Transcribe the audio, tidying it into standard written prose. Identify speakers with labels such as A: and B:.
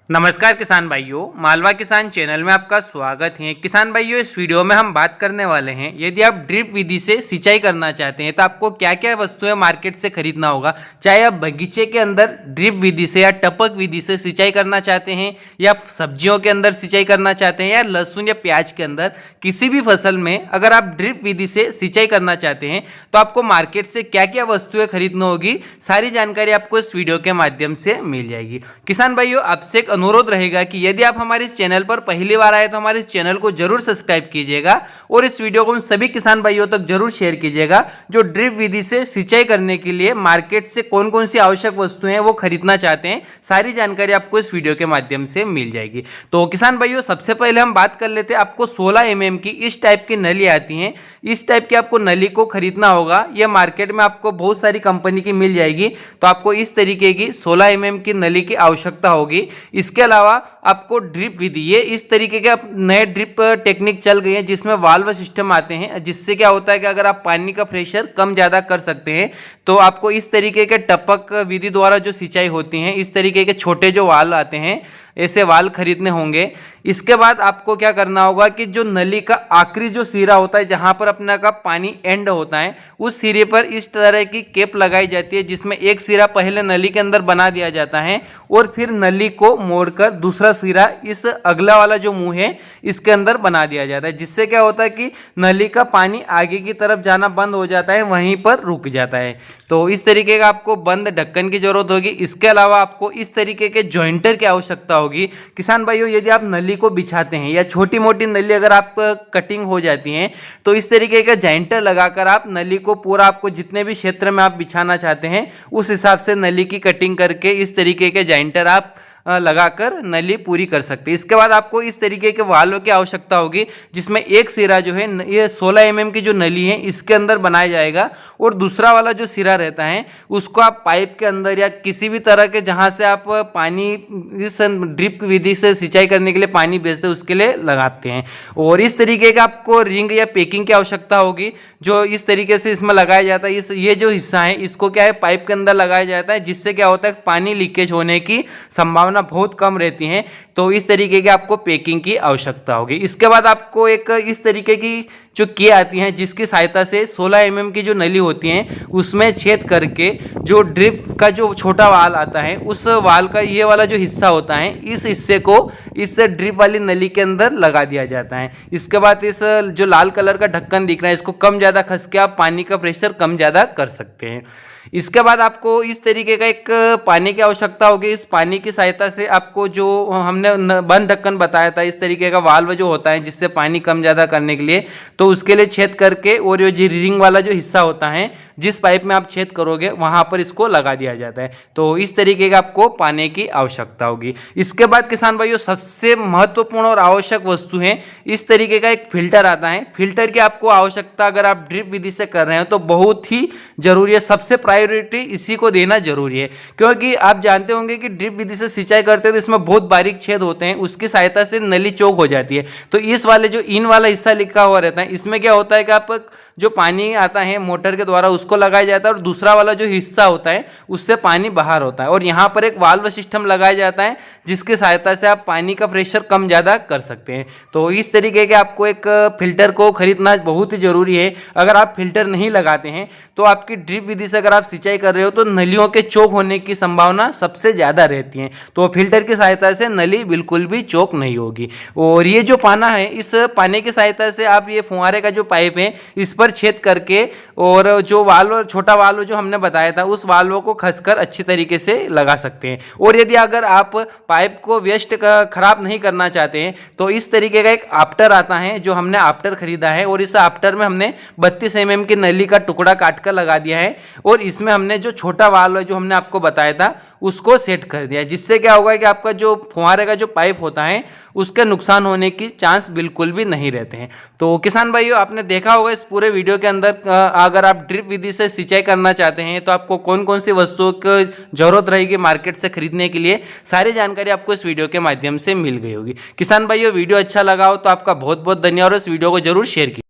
A: नमस्कार किसान भाइयों, मालवा किसान चैनल में आपका स्वागत है। किसान भाइयों, इस वीडियो में हम बात करने वाले हैं, यदि आप ड्रिप विधि से सिंचाई करना चाहते हैं तो आपको क्या क्या वस्तुएं मार्केट से खरीदना होगा। चाहे आप बगीचे के अंदर ड्रिप विधि से या टपक विधि से सिंचाई करना चाहते हैं, या सब्जियों के अंदर सिंचाई करना चाहते हैं, या लहसुन या प्याज के अंदर किसी भी फसल में अगर आप ड्रिप विधि से सिंचाई करना चाहते हैं तो आपको मार्केट से क्या क्या वस्तुएं खरीदना होगी, सारी जानकारी आपको इस वीडियो के माध्यम से मिल जाएगी। किसान भाइयों, आपसे एक अनुरोध रहेगा कि यदि आप हमारे इस चैनल पर पहली बार आए तो हमारे इस चैनल को जरूर सब्सक्राइब कीजिएगा और इस वीडियो को उन सभी किसान भाइयों तक जरूर शेयर कीजिएगा जो ड्रिप विधि से सिंचाई करने के लिए मार्केट से कौन कौन सी आवश्यक वस्तुएं हैं वो खरीदना चाहते हैं। सारी जानकारी आपको इस वीडियो के माध्यम से मिल जाएगी। तो किसान भाइयों, सबसे पहले हम बात कर लेते हैं। आपको 16 mm की इस टाइप की नली आती हैं, इस टाइप की आपको नली को खरीदना होगा। यह मार्केट में आपको बहुत सारी कंपनी की मिल जाएगी। तो आपको इस तरीके की 16 mm की नली की आवश्यकता होगी। इसके अलावा आपको ड्रिप विधि, ये इस तरीके के नए ड्रिप टेक्निक चल गई है जिसमें वाल्व सिस्टम आते हैं, जिससे क्या होता है कि अगर आप पानी का प्रेशर कम ज़्यादा कर सकते हैं तो आपको इस तरीके के टपक विधि द्वारा जो सिंचाई होती है, इस तरीके के छोटे जो वाल्व आते हैं, ऐसे वाल्व खरीदने होंगे। इसके बाद आपको क्या करना होगा कि जो नली का आखिरी जो सिरा होता है, जहां पर अपना का पानी एंड होता है, उस सिरे पर इस तरह की केप लगाई जाती है जिसमें एक सिरा पहले नली के अंदर बना दिया जाता है और फिर नली को मोड़कर दूसरा सिरा इस अगला वाला जो मुंह है इसके अंदर बना दिया जाता है, जिससे क्या होता है कि नली का पानी आगे की तरफ जाना बंद हो जाता है, वहीं पर रुक जाता है। तो इस तरीके का आपको बंद ढक्कन की जरूरत होगी। इसके अलावा आपको इस तरीके के जॉइंटर की आवश्यकता होगी। किसान भाइयों, यदि आप नली को बिछाते हैं या छोटी मोटी नली अगर आप कटिंग हो जाती हैं तो इस तरीके का जॉइंटर लगाकर आप नली को पूरा, आपको जितने भी क्षेत्र में आप बिछाना चाहते हैं उस हिसाब से नली की कटिंग करके इस तरीके के जॉइंटर आप लगाकर नली पूरी कर सकते हैं। इसके बाद आपको इस तरीके के वाल्व की आवश्यकता होगी जिसमें एक सिरा जो है ये 16 mm की जो नली है इसके अंदर बनाया जाएगा और दूसरा वाला जो सिरा रहता है उसको आप पाइप के अंदर या किसी भी तरह के जहां से आप पानी इस ड्रिप विधि से सिंचाई करने के लिए पानी भेजते हैं उसके लिए लगाते हैं। और इस तरीके का आपको रिंग या पैकिंग की आवश्यकता होगी जो इस तरीके से इसमें लगाया जाता है। ये जो हिस्सा है इसको क्या है पाइप के अंदर लगाया जाता है, जिससे क्या होता है पानी लीकेज होने की संभावना बहुत कम रहती है। तो इस तरीके की आपको पैकिंग की आवश्यकता होगी। इसके बाद आपको एक इस तरीके की जो की आती हैं जिसकी सहायता से 16 mm की जो नली होती है उसमें छेद करके जो ड्रिप का जो छोटा वाल आता है उस वाल का ये वाला जो हिस्सा होता है इस हिस्से को इस ड्रिप वाली नली के अंदर लगा दिया जाता है। इसके बाद इस जो लाल कलर का ढक्कन दिख रहा है इसको कम ज़्यादा खस के आप पानी का प्रेशर कम ज़्यादा कर सकते हैं। इसके बाद आपको इस तरीके का एक पानी की आवश्यकता होगी। इस पानी की सहायता से आपको जो हमने बंद ढक्कन बताया था, इस तरीके का वाल्व जो होता है जिससे पानी कम ज़्यादा करने के लिए, तो उसके लिए छेद करके और ये रिंग वाला जो हिस्सा होता है जिस पाइप में आप छेद करोगे वहां पर इसको लगा दिया जाता है। तो इस तरीके का आपको पानी की आवश्यकता होगी। इसके बाद किसान भाइयों, सबसे महत्वपूर्ण और आवश्यक वस्तु है इस तरीके का एक फिल्टर आता है। फिल्टर की आपको आवश्यकता अगर आप ड्रिप विधि से कर रहे हो तो बहुत ही जरूरी है, सबसे प्रायोरिटी इसी को देना जरूरी है, क्योंकि आप जानते होंगे कि ड्रिप विधि से सिंचाई करते हैं तो इसमें बहुत बारीक छेद होते हैं, उसकी सहायता से नली चौक हो जाती है। तो इस वाले जो इन वाला हिस्सा लिखा हुआ रहता है इसमें क्या होता है कि आप जो पानी आता है मोटर के द्वारा उसको लगाया जाता है और दूसरा वाला जो हिस्सा होता है उससे पानी बाहर होता है और यहाँ पर एक वाल्व सिस्टम लगाया जाता है जिसकी सहायता से आप पानी का प्रेशर कम ज़्यादा कर सकते हैं। तो इस तरीके के आपको एक फिल्टर को खरीदना बहुत ही जरूरी है। अगर आप फिल्टर नहीं लगाते हैं तो आपकी ड्रिप विधि से अगर आप सिंचाई कर रहे हो तो नलियों के चौक होने की संभावना सबसे ज़्यादा रहती है। तो फिल्टर की सहायता से नली बिल्कुल भी चौक नहीं होगी। और ये जो पाना है इस पानी की सहायता से आप ये फुहारे का जो पाइप है इस पर छेद करके और जो वाल्व, छोटा वाल्व जो हमने बताया था उस वाल्व को खसकर अच्छी तरीके से लगा सकते हैं। और यदि अगर आप पाइप को वेस्ट खराब नहीं करना चाहते हैं तो इस तरीके का एक आफ्टर आता है जो हमने आफ्टर खरीदा है और इस आफ्टर में हमने 32 mm की नली का टुकड़ा काट कर लगा दिया है और इसमें हमने जो छोटा वाल्व जो हमने आपको बताया था उसको सेट कर दिया, जिससे क्या होगा कि आपका जो फुहारे का जो पाइप होता है उसके नुकसान होने की चांस बिल्कुल भी नहीं रहते हैं। तो किसान भाइयों, आपने देखा होगा इस पूरे वीडियो के अंदर अगर आप ड्रिप विधि से सिंचाई करना चाहते हैं तो आपको कौन कौन सी वस्तुओं की जरूरत रहेगी मार्केट से खरीदने के लिए, सारी जानकारी आपको इस वीडियो के माध्यम से मिल गई होगी। किसान भाइयों, वीडियो अच्छा लगा हो तो आपका बहुत बहुत धन्यवाद। इस वीडियो को जरूर शेयर कीजिए।